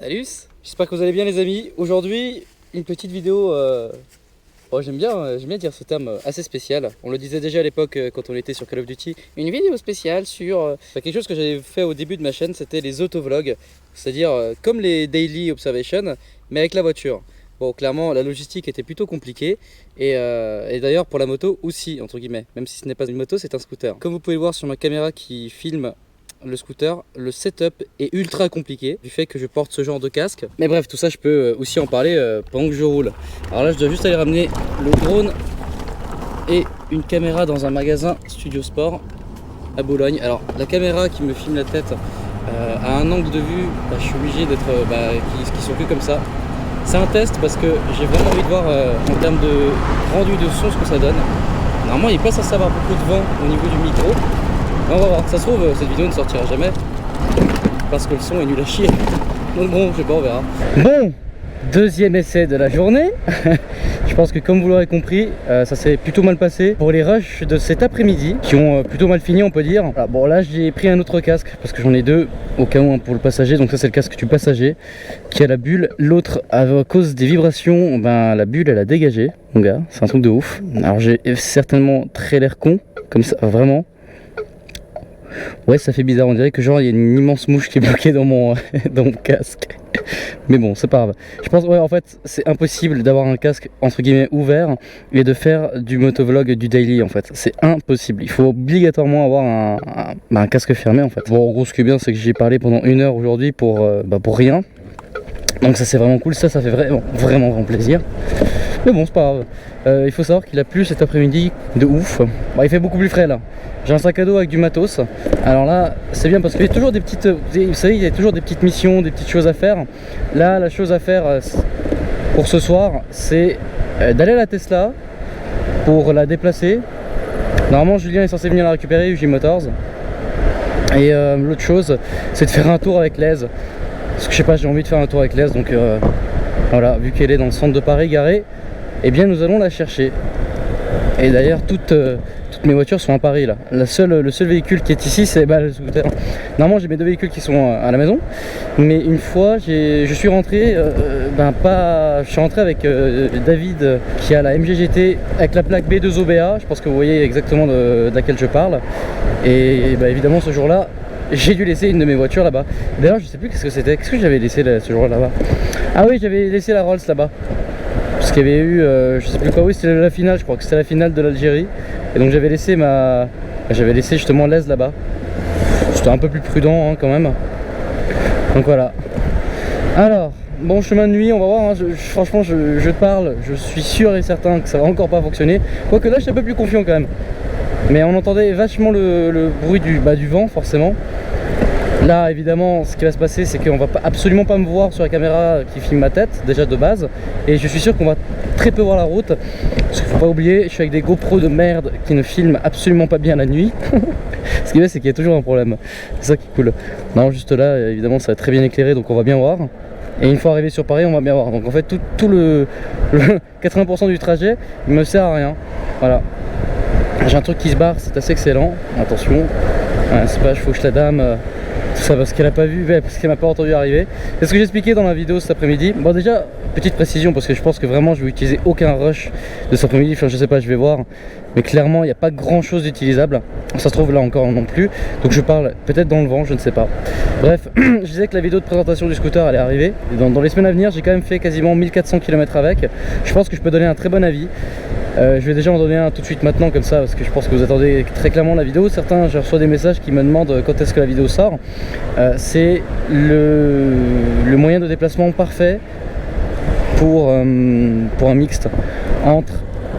Salut, j'espère que vous allez bien les amis. Aujourd'hui, une petite vidéo, j'aime bien dire ce terme assez spécial. On le disait déjà à l'époque quand on était sur Call of Duty. Une vidéo spéciale sur quelque chose que j'avais fait au début de ma chaîne, c'était les autovlogs. C'est-à-dire comme les Daily Observation, mais avec la voiture. Bon, clairement, la logistique était plutôt compliquée. Et d'ailleurs, pour la moto aussi, entre guillemets. Même si ce n'est pas une moto, c'est un scooter. Comme vous pouvez le voir sur ma caméra qui filme le scooter, le setup est ultra compliqué du fait que je porte ce genre de casque. Mais bref, tout ça je peux aussi en parler pendant que je roule. Alors là je dois juste aller ramener le drone et une caméra dans un magasin Studio Sport à Bologne. Alors la caméra qui me filme la tête à un angle de vue, je suis obligé d'être qui sont que comme ça. C'est un test parce que j'ai vraiment envie de voir en termes de rendu de son ce que ça donne. Normalement il passe à savoir beaucoup de vent au niveau du micro. On va voir, ça se trouve cette vidéo ne sortira jamais parce que le son est nul à chier. Donc bon, je sais pas, on verra. Bon, deuxième essai de la journée. Je pense que comme vous l'aurez compris, ça s'est plutôt mal passé pour les rushs de cet après-midi qui ont plutôt mal fini on peut dire. Voilà, bon là j'ai pris un autre casque parce que j'en ai deux au cas où un pour le passager. Donc ça c'est le casque du passager qui a la bulle. L'autre à cause des vibrations, la bulle elle a dégagé mon gars, c'est un truc de ouf. Alors j'ai certainement très l'air con comme ça, vraiment. Ouais, ça fait bizarre, on dirait que genre il y a une immense mouche qui est bloquée dans mon, dans mon casque. Mais bon, c'est pas grave. Je pense, ouais, en fait, c'est impossible d'avoir un casque entre guillemets ouvert et de faire du motovlog, du daily en fait. C'est impossible. Il faut obligatoirement avoir un casque fermé en fait. Bon, en gros, ce qui est bien, c'est que j'ai parlé pendant 1 heure aujourd'hui pour rien. Donc ça c'est vraiment cool, ça fait vraiment grand plaisir. Mais bon c'est pas grave. Il faut savoir qu'il a plu cet après-midi de ouf. Il fait beaucoup plus frais là. J'ai un sac à dos avec du matos. Alors là c'est bien parce qu'il y a toujours des petites, vous savez, il y a toujours des petites missions, des petites choses à faire. Là la chose à faire pour ce soir c'est d'aller à la Tesla pour la déplacer. Normalement Julien est censé venir la récupérer, UJ Motors. Et l'autre chose c'est de faire un tour avec l'Aise. Parce que je sais pas, j'ai envie de faire un tour avec l'Aise, donc voilà, vu qu'elle est dans le centre de Paris garée, eh bien nous allons la chercher. Et d'ailleurs toutes mes voitures sont à Paris là. Le seul véhicule qui est ici c'est le scooter. Normalement j'ai mes 2 véhicules qui sont à la maison, mais une fois je suis rentré, je suis rentré avec David qui a la MGGT avec la plaque B2OBA, je pense que vous voyez exactement de laquelle je parle. Et évidemment ce jour là j'ai dû laisser une de mes voitures là-bas. D'ailleurs je sais plus qu'est-ce que c'était, qu'est-ce que j'avais laissé ce jour là-bas. Ah oui, j'avais laissé la Rolls là-bas. Parce qu'il y avait eu, je sais plus quoi, oui c'était la finale, je crois que c'était la finale de l'Algérie. Et donc j'avais laissé justement l'Aise là-bas. C'était un peu plus prudent quand même. Donc voilà. Alors, bon chemin de nuit, on va voir, hein. Franchement je te parle, je suis sûr et certain que ça va encore pas fonctionner. Quoique là je suis un peu plus confiant quand même. Mais on entendait vachement le bruit du vent forcément. Là évidemment ce qui va se passer c'est qu'on va absolument pas me voir sur la caméra qui filme ma tête déjà de base. Et je suis sûr qu'on va très peu voir la route. Parce qu'il faut pas oublier, je suis avec des GoPro de merde qui ne filment absolument pas bien la nuit. Ce qui est c'est qu'il y a toujours un problème. C'est ça qui est cool. Non, juste là évidemment ça va être très bien éclairé donc on va bien voir. Et une fois arrivé sur Paris on va bien voir. Donc en fait tout le 80% du trajet il me sert à rien. Voilà. J'ai un truc qui se barre, c'est assez excellent. Attention, c'est pas, il faut que je la dame. Tout ça parce qu'elle a pas vu, parce qu'elle m'a pas entendu arriver. C'est ce que j'ai expliqué dans la vidéo cet après-midi. Bon déjà, petite précision parce que je pense que vraiment je vais utiliser aucun rush de cet après-midi. Enfin je sais pas, je vais voir. Mais clairement il n'y a pas grand chose d'utilisable. Ça se trouve là encore non plus. Donc je parle peut-être dans le vent, je ne sais pas. Bref, je disais que la vidéo de présentation du scooter allait arriver. Et dans les semaines à venir, j'ai quand même fait quasiment 1400 km avec. Je pense que je peux donner un très bon avis. Je vais déjà en donner un tout de suite maintenant comme ça parce que je pense que vous attendez très clairement la vidéo. Certains, je reçois des messages qui me demandent quand est-ce que la vidéo sort. C'est le moyen de déplacement parfait pour un mixte entre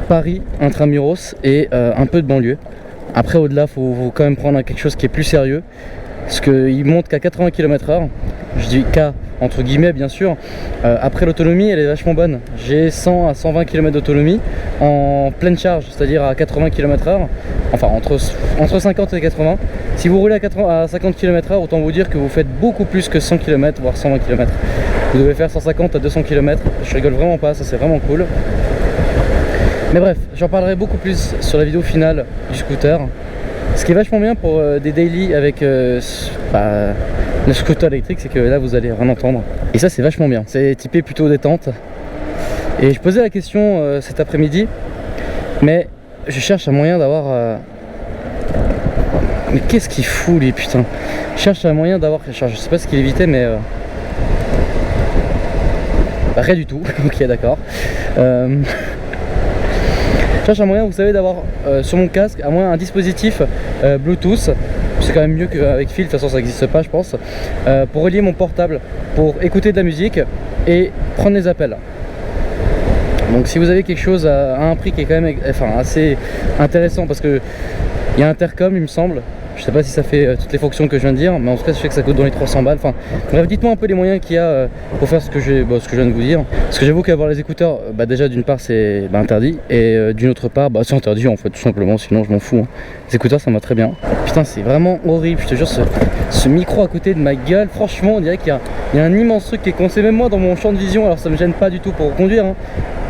Paris, intramuros et un peu de banlieue. Après au-delà, il faut quand même prendre quelque chose qui est plus sérieux. Parce qu'il monte qu'à 80 km/h. Je dis K entre guillemets bien sûr. Après l'autonomie elle est vachement bonne. J'ai 100 à 120 km d'autonomie en pleine charge, c'est-à-dire à 80 km/h. Enfin entre 50 et 80. Si vous roulez à 50 km/h, autant vous dire que vous faites beaucoup plus que 100 km voire 120 km. Vous devez faire 150 à 200 km. Je rigole vraiment pas, ça c'est vraiment cool. Mais bref, j'en parlerai beaucoup plus sur la vidéo finale du scooter. Ce qui est vachement bien pour des daily avec Le scooter électrique, c'est que là vous allez rien entendre. Et ça c'est vachement bien, c'est typé plutôt détente. Et je posais la question cet après-midi, mais je cherche un moyen d'avoir... Mais qu'est-ce qu'il fout lui, putain? Je cherche un moyen d'avoir... Je sais pas ce qu'il évitait, mais... Bah, rien du tout, ok d'accord. Je cherche un moyen, vous savez, d'avoir sur mon casque, à moins un dispositif Bluetooth. C'est quand même mieux qu'avec fil, de toute façon ça n'existe pas je pense, pour relier mon portable, pour écouter de la musique et prendre les appels. Donc si vous avez quelque chose à un prix qui est quand même assez intéressant, parce que il y a intercom il me semble, je sais pas si ça fait toutes les fonctions que je viens de dire, mais en tout cas je sais que ça coûte dans les 300 balles. Enfin bref, dites-moi un peu les moyens qu'il y a pour faire ce que je viens de vous dire. Parce que j'avoue qu'avoir les écouteurs, déjà d'une part c'est interdit, et d'une autre part c'est interdit en fait tout simplement, sinon je m'en fous. Les écouteurs ça me va très bien. Putain c'est vraiment horrible, je te jure, ce micro à côté de ma gueule, franchement on dirait qu'il y a un immense truc qui est coincé même moi dans mon champ de vision. Alors ça me gêne pas du tout pour conduire, hein.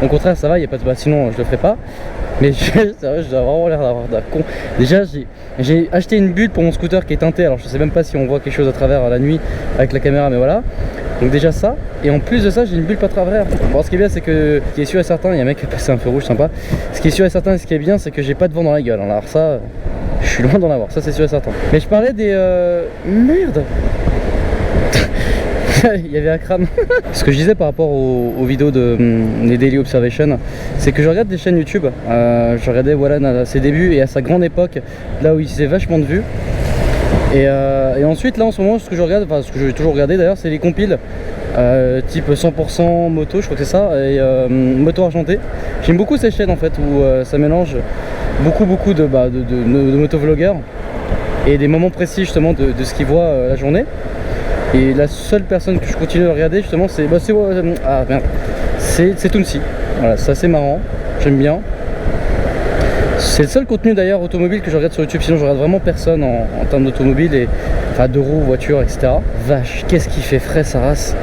Au contraire ça va, y a pas de... sinon je le ferai pas. Mais sérieux, je dois vraiment l'air d'avoir d'un con. Déjà j'ai acheté une bulle pour mon scooter qui est teintée, alors je sais même pas si on voit quelque chose à travers la nuit avec la caméra, mais voilà. Donc déjà ça, et en plus de ça j'ai une bulle pas travers. Bon ce qui est bien c'est que, ce qui est sûr et certain, il y a un mec qui a passé un feu rouge sympa. Ce qui est sûr et certain et ce qui est bien c'est que j'ai pas de vent dans la gueule, alors ça, je suis loin d'en avoir, ça c'est sûr et certain. Mais je parlais des... Merde. Il y avait un crâne. Ce que je disais par rapport aux vidéos des Daily Observation, c'est que je regarde des chaînes YouTube. Je regardais Wallan à ses débuts et à sa grande époque, là où il faisait vachement de vues. Et ensuite là en ce moment ce que je regarde, enfin ce que j'ai toujours regardé d'ailleurs, c'est les compiles type 100% moto, je crois que c'est ça, et moto argentée. J'aime beaucoup ces chaînes en fait où ça mélange beaucoup de motovlogueurs et des moments précis justement de ce qu'ils voient la journée. Et la seule personne que je continue à regarder justement c'est c'est Tounsi. Voilà, c'est assez marrant, j'aime bien. C'est le seul contenu d'ailleurs automobile que je regarde sur YouTube, sinon je regarde vraiment personne en termes d'automobile, et enfin de roues, voitures, etc. Vache, qu'est-ce qui fait frais sa race.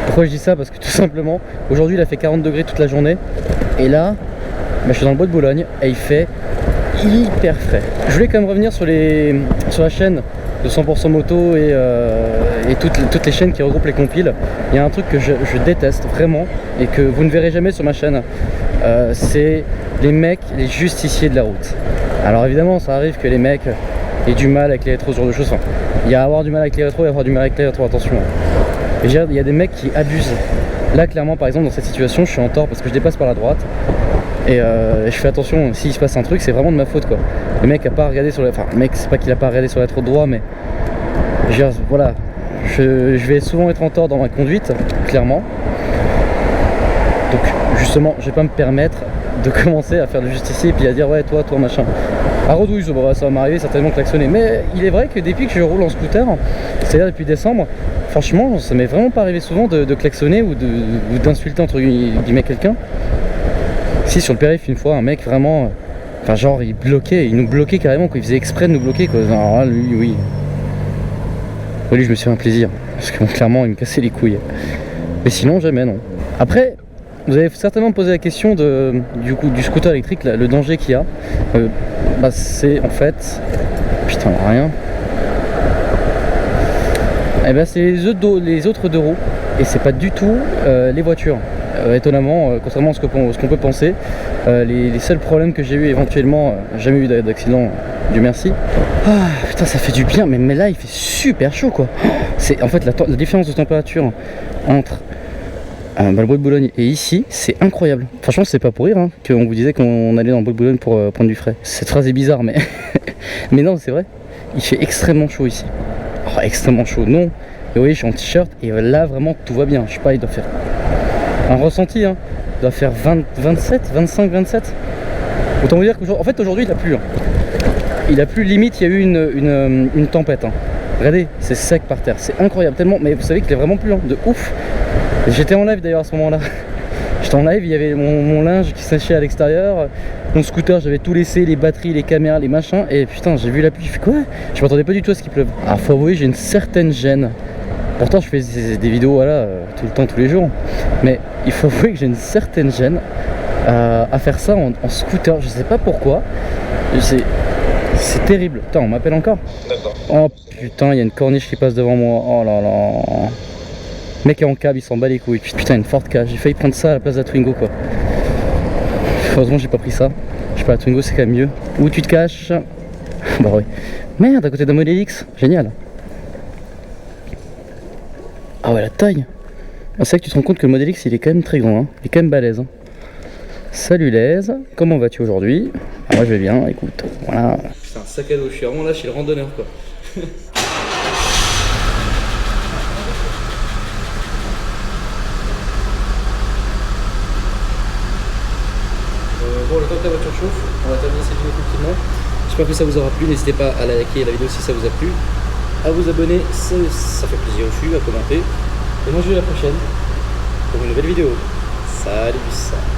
Pourquoi je dis ça? Parce que tout simplement, aujourd'hui il a fait 40 degrés toute la journée, et là, je suis dans le bois de Boulogne, et il fait hyper frais. Je voulais quand même revenir sur la chaîne de 100% moto et toutes les chaînes qui regroupent les compiles. Il y a un truc que je déteste vraiment et que vous ne verrez jamais sur ma chaîne, c'est les mecs, les justiciers de la route. Alors évidemment ça arrive que les mecs aient du mal avec les rétros, ce genre de choses. Enfin, il y a à avoir du mal avec les rétros et avoir du mal avec les rétros, attention. Et il y a des mecs qui abusent. Là clairement par exemple dans cette situation je suis en tort parce que je dépasse par la droite. Et je fais attention, s'il se passe un truc, c'est vraiment de ma faute quoi. Le mec a pas regardé sur la... Enfin, le mec, c'est pas qu'il a pas regardé sur la trop droit, mais... voilà. Je vais souvent être en tort dans ma conduite, clairement. Donc, justement, je vais pas me permettre de commencer à faire le justicier et puis à dire, ouais, toi, machin. À Rodouille, ça va m'arriver certainement de klaxonner. Mais il est vrai que depuis que je roule en scooter, c'est-à-dire depuis décembre, franchement, ça m'est vraiment pas arrivé souvent de klaxonner ou d'insulter entre guillemets quelqu'un. Si sur le périph' une fois un mec vraiment, enfin genre il nous bloquait carrément quoi, il faisait exprès de nous bloquer quoi. Alors là lui oui. Lui je me suis fait un plaisir, parce que bon, clairement il me cassait les couilles. Mais sinon jamais non. Après, vous avez certainement posé la question du scooter électrique, le danger qu'il y a. C'est en fait... Putain rien. Eh ben c'est les autres deux roues, et c'est pas du tout les voitures. Étonnamment, contrairement à ce qu'on peut penser, les seuls problèmes que j'ai eu éventuellement, jamais eu d'accident, Dieu merci. Ah putain ça fait du bien, mais là il fait super chaud quoi. C'est en fait la différence de température entre le bois de Boulogne et ici, c'est incroyable. Franchement c'est pas pour rire hein, qu'on vous disait qu'on allait dans le bois de Boulogne pour prendre du frais. Cette phrase est bizarre mais mais non c'est vrai, il fait extrêmement chaud ici. Oh, extrêmement chaud non, et vous voyez je suis en t-shirt et là vraiment tout va bien. Je sais pas, il doit faire un ressenti hein, il doit faire 27, 25, 27. Autant vous dire qu'en fait aujourd'hui il a plu hein. Il a plu, limite il y a eu une tempête hein. Regardez, c'est sec par terre, c'est incroyable tellement, mais vous savez qu'il a vraiment plu hein, de ouf. J'étais en live d'ailleurs à ce moment là. J'étais en live, il y avait mon linge qui séchait à l'extérieur, mon scooter, j'avais tout laissé, les batteries, les caméras, les machins, et putain j'ai vu la pluie, je fais quoi? Je m'attendais pas du tout à ce qu'il pleuve. Alors faut avouer, j'ai une certaine gêne. Pourtant je fais des vidéos voilà, tout le temps, tous les jours. Mais il faut avouer que j'ai une certaine gêne à faire ça en scooter. Je sais pas pourquoi. C'est terrible. Putain, on m'appelle encore. D'accord. Oh putain, il y a une corniche qui passe devant moi. Oh là là. Le mec est en cab, il s'en bat les couilles. Putain, une Ford Ka. J'ai failli prendre ça à la place de la Twingo quoi. Heureusement, j'ai pas pris ça. Je sais pas, la Twingo c'est quand même mieux. Où tu te caches? Bah oui. Merde, à côté d'un Model X. Génial. Ah ouais, la taille. C'est vrai que tu te rends compte que le Model X il est quand même très grand. Hein. Il est quand même balèze. Hein. Salut Laise, comment vas-tu aujourd'hui? Ah, moi je vais bien, écoute, voilà. C'est un sac à dos, je suis vraiment là chez le randonneur quoi. Bon, le temps que la voiture chauffe, on va terminer cette vidéo tranquillement. J'espère que ça vous aura plu, n'hésitez pas à liker la vidéo si ça vous a plu, à vous abonner, ça fait plaisir aussi, à commenter. Et moi je vous dis à la prochaine pour une nouvelle vidéo. Salut.